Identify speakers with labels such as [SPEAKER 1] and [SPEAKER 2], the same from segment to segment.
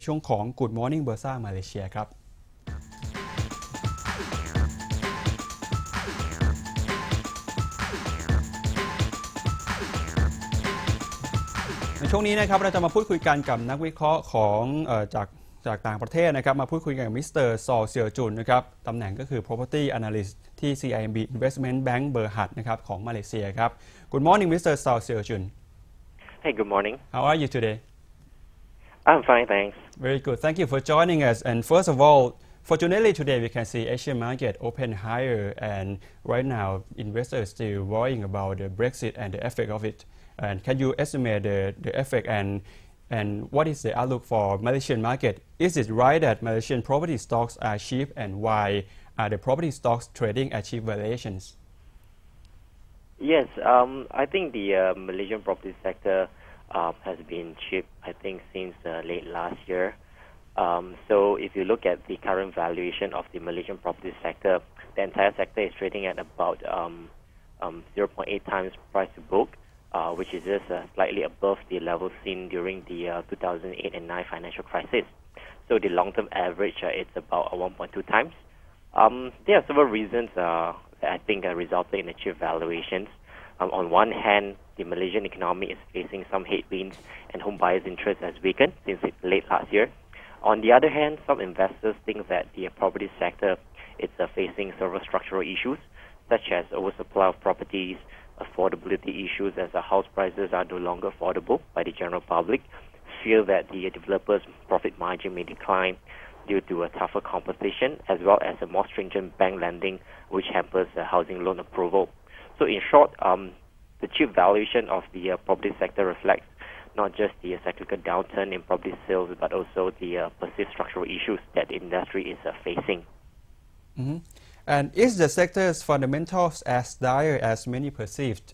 [SPEAKER 1] ช่วงของ Good Morning BURSA Malaysia ครับในช่วงนี้นะครับเราจะมาพูดคุยกันกับนักวิเคราะห์ของจากต่างประเทศนะครับมาพูดคุยกันกับมิสเตอร์ซอเซียวจุนนะครับตำแหน่งก็คือ Property Analyst ที่ CIMB Investment Bank เบอร์หัดนะครับของมาเลเซียครับ Good morning Mr. ซอเซียวจุน
[SPEAKER 2] Hey, good morning.
[SPEAKER 1] How are you today?
[SPEAKER 2] I'm fine, thanks.
[SPEAKER 1] Very good. Thank you for joining us. And first of all, fortunately today we can see Asian market open higher, and right now investors still worrying about the Brexit and the effect of it. And can you estimate the effect and what is the outlook for Malaysian market? Is it right that Malaysian property stocks are cheap, and why are the property stocks trading at cheap valuations?
[SPEAKER 2] Yes, I think the Malaysian property sector has been cheap, I think, since late last year. So if you look at the current valuation of the Malaysian property sector, the entire sector is trading at about 0.8 times price to book, which is just slightly above the level seen during the 2008 and 9 financial crisis. So the long-term average, it's about 1.2 times. There are several reasons that I think resulted in the cheap valuations. On one hand, the Malaysian economy is facing some headwinds and home buyers' interest has weakened since late last year. On the other hand, some investors think that the property sector is facing several structural issues, such as oversupply of properties, affordability issues as the house prices are no longer affordable by the general public, feel that the developers' profit margin may decline due to a tougher competition, as well as a more stringent bank lending, which hampers housing loan approval. So in short, the cheap valuation of the property sector reflects not just the cyclical downturn in property sales, but also the persistent structural issues that the industry is facing.
[SPEAKER 1] Mm-hmm. And is the sector's fundamentals as dire as many perceived?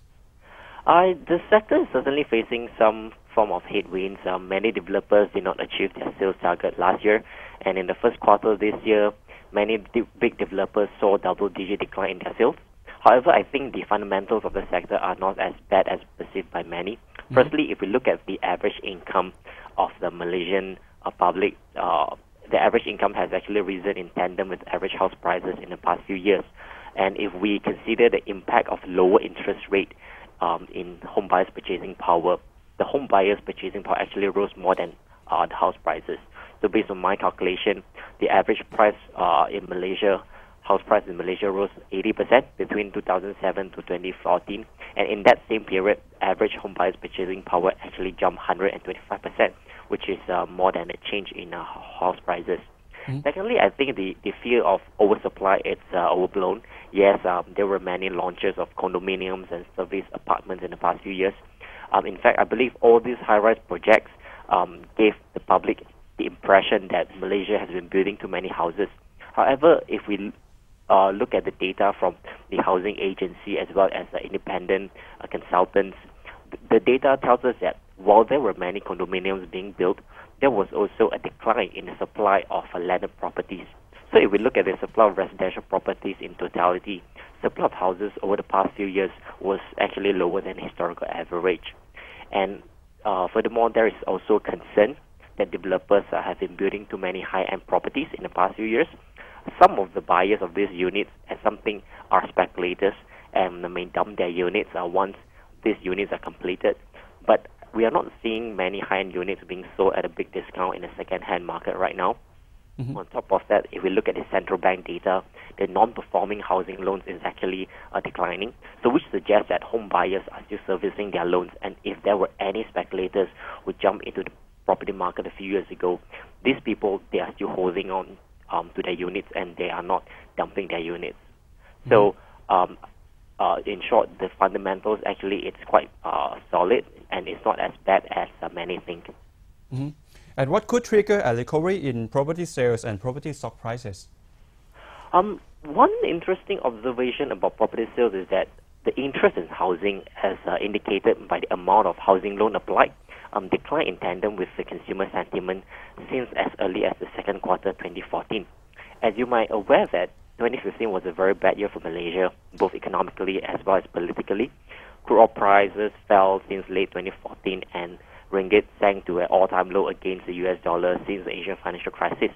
[SPEAKER 2] The sector is certainly facing some form of headwinds. Many developers did not achieve their sales target last year, and in the first quarter of this year, many big developers saw double-digit decline in their sales. However, I think the fundamentals of the sector are not as bad as perceived by many. Mm-hmm. Firstly, if we look at the average income of the Malaysian public, the average income has actually risen in tandem with average house prices in the past few years. And if we consider the impact of lower interest rate in home buyers' purchasing power, the home buyers' purchasing power actually rose more than the house prices. So based on my calculation, the average price in Malaysia, house price in Malaysia rose 80% between 2007 to 2014. And in that same period, average home buyers' purchasing power actually jumped 125%, which is more than a change in house prices. Mm-hmm. Secondly, I think the fear of oversupply is overblown. Yes, there were many launches of condominiums and service apartments in the past few years. In fact, I believe all these high-rise projects gave the public the impression that Malaysia has been building too many houses. However, if we look at the data from the housing agency as well as the independent consultants, the data tells us that while there were many condominiums being built, there was also a decline in the supply of landed properties. So if we look at the supply of residential properties in totality, supply of houses over the past few years was actually lower than historical average. And furthermore, there is also concern that developers have been building too many high-end properties in the past few years. Some of the buyers of these units as something are speculators and may dump their units once these units are completed. But we are not seeing many high-end units being sold at a big discount in the second-hand market right now. Mm-hmm. On top of that, if we look at the central bank data, the non-performing housing loans is actually declining, so which suggests that home buyers are still servicing their loans. And if there were any speculators who jumped into the property market a few years ago, these people, they are still holding on to their units and they are not dumping their units. Mm-hmm. So in short, the fundamentals actually it's quite solid and it's not as bad as many think.
[SPEAKER 1] Mm-hmm. And what could trigger a recovery in property sales and property stock prices?
[SPEAKER 2] One interesting observation about property sales is that the interest in housing, as indicated by the amount of housing loan applied, declined in tandem with the consumer sentiment since as early as the second quarter 2014. As you might aware that 2015 was a very bad year for Malaysia, both economically as well as politically. Crude oil prices fell since late 2014 and ringgit sank to an all-time low against the US dollar since the Asian financial crisis.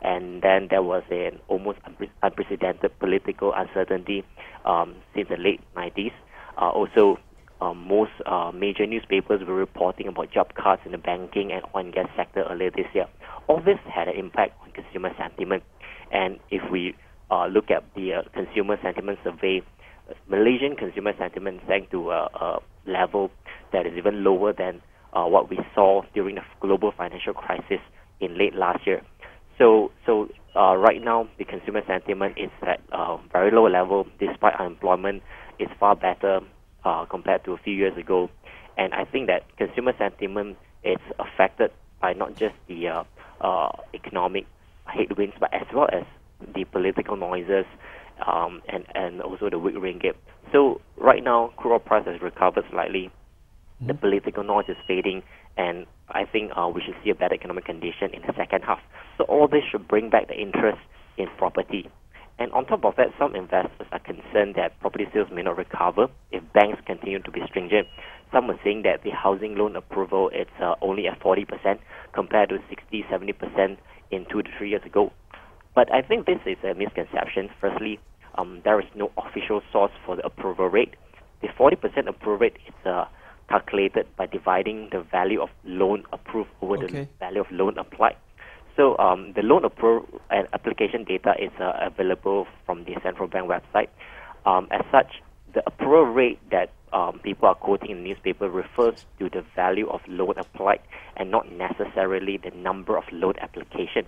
[SPEAKER 2] And then there was an almost unprecedented political uncertainty since the late 90s. Also, most major newspapers were reporting about job cuts in the banking and oil and gas sector earlier this year. All this had an impact on consumer sentiment. And if we look at the consumer sentiment survey, Malaysian consumer sentiment sank to a level that is even lower than what we saw during the global financial crisis in late last year. So right now, the consumer sentiment is at a very low level, despite unemployment is far better compared to a few years ago. And I think that consumer sentiment is affected by not just the economic headwinds, but as well as the political noises and also the weak ringgit. So right now, crude oil price has recovered slightly. The political noise is fading, and I think we should see a better economic condition in the second half. So all this should bring back the interest in property. And on top of that, some investors are concerned that property sales may not recover if banks continue to be stringent. Some are saying that the housing loan approval is only at 40% compared to 60-70% in 2 to 3 years ago. But I think this is a misconception. Firstly, there is no official source for the approval rate. The 40% approval rate is calculated by dividing the value of loan approved over the value of loan applied. So the loan approval and application data is available from the central bank website. As such, the approval rate that people are quoting in the newspaper refers to the value of loan applied and not necessarily the number of loan application.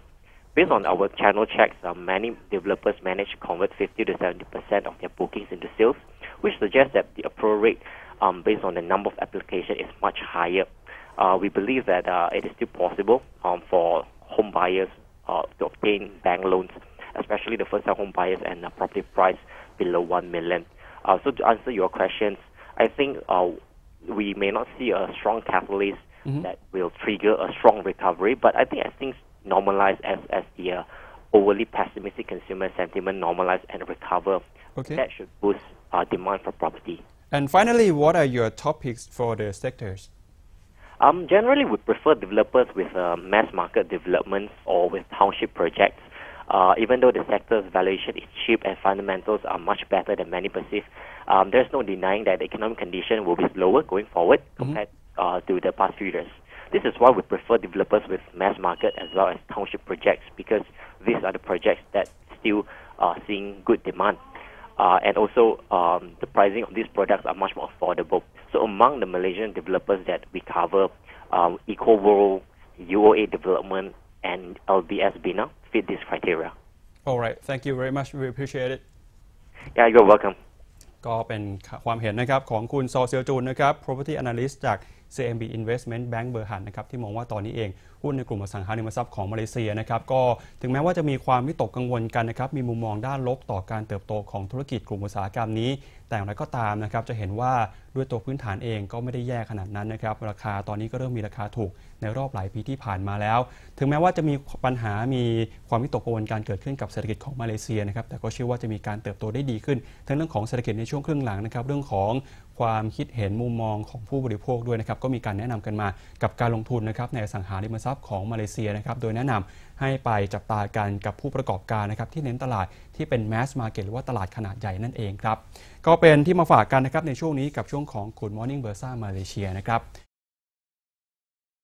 [SPEAKER 2] Based on our channel checks, many developers manage to convert 50 to 70% of their bookings into sales, which suggests that the approval rate based on the number of applications is much higher. We believe that it is still possible for home buyers to obtain bank loans, especially the first-time home buyers and the property price below 1 million. So to answer your questions, I think we may not see a strong catalyst that will trigger a strong recovery, but I think as things normalize, as the overly pessimistic consumer sentiment normalize and recover, that should boost demand for property.
[SPEAKER 1] And finally, what are your top picks for the sectors?
[SPEAKER 2] Generally, we prefer developers with mass market developments or with township projects. Even though the sector's valuation is cheap and fundamentals are much better than many perceive, there's no denying that the economic condition will be slower going forward compared to the past few years. This is why we prefer developers with mass market as well as township projects, because these are the projects that still are seeing good demand. And also, the pricing of these products are much more affordable. So among the Malaysian developers that we cover, EcoWorld, UOA Development, and LBS Bina fit this criteria.
[SPEAKER 1] All right. Thank you very much. We appreciate it.
[SPEAKER 2] Yeah, you're welcome.
[SPEAKER 1] ก็เป็นความเห็นนะครับของคุณซอเซียวจูนนะครับ Property Analyst จาก CMB Investment Bank เบอร์หันนะครับที่มองว่าตอนนี้เองหุ้นในกลุ่มอสังหาริมทรัพย์ของมาเลเซียนะครับก็ถึงแม้ว่าจะมีความวิตกกังวลกันนะครับมีมุมมองด้านลบต่อการเติบโตของธุรกิจกลุ่มอุตสาหกรรมนี้แต่อย่างไรก็ตามนะครับจะเห็นว่าด้วยตัวพื้นฐานเองก็ไม่ได้แย่ขนาดนั้นนะครับราคาตอนนี้ก็เริ่มมีราคาถูกในรอบหลายปีที่ผ่านมาแล้วถึงแม้ว่าจะมีปัญหามีความวิตกกังวลการเกิดขึ้นกับเศรษฐกิจของมาเลเซียนะครับแต่ก็เชื่อว่าจะมีการเติบโตได้ดีขึ้นทั้งเรื่องของเศรษฐกิจในช่วงครึ่งหลังนะครับเรื่องของความคิดเห็นมุมมองของผู้บริโภคด้วยนะครับก็มีการแนะนำกันมากับการลงทุนนะครับในอสังหาริมทรัพย์ของมาเลเซียนะครับโดยแนะนำให้ไปจับตากันกับผู้ประกอบการนะครับที่เน้นตลาดที่เป็น mass market หรือว่าตลาดขนาดใหญ่นั่นเองครับก็เป็นที่มาฝากกันนะครับในช่วงนี้กับช่วงของ Good Morning BURSA Malaysia นะครับ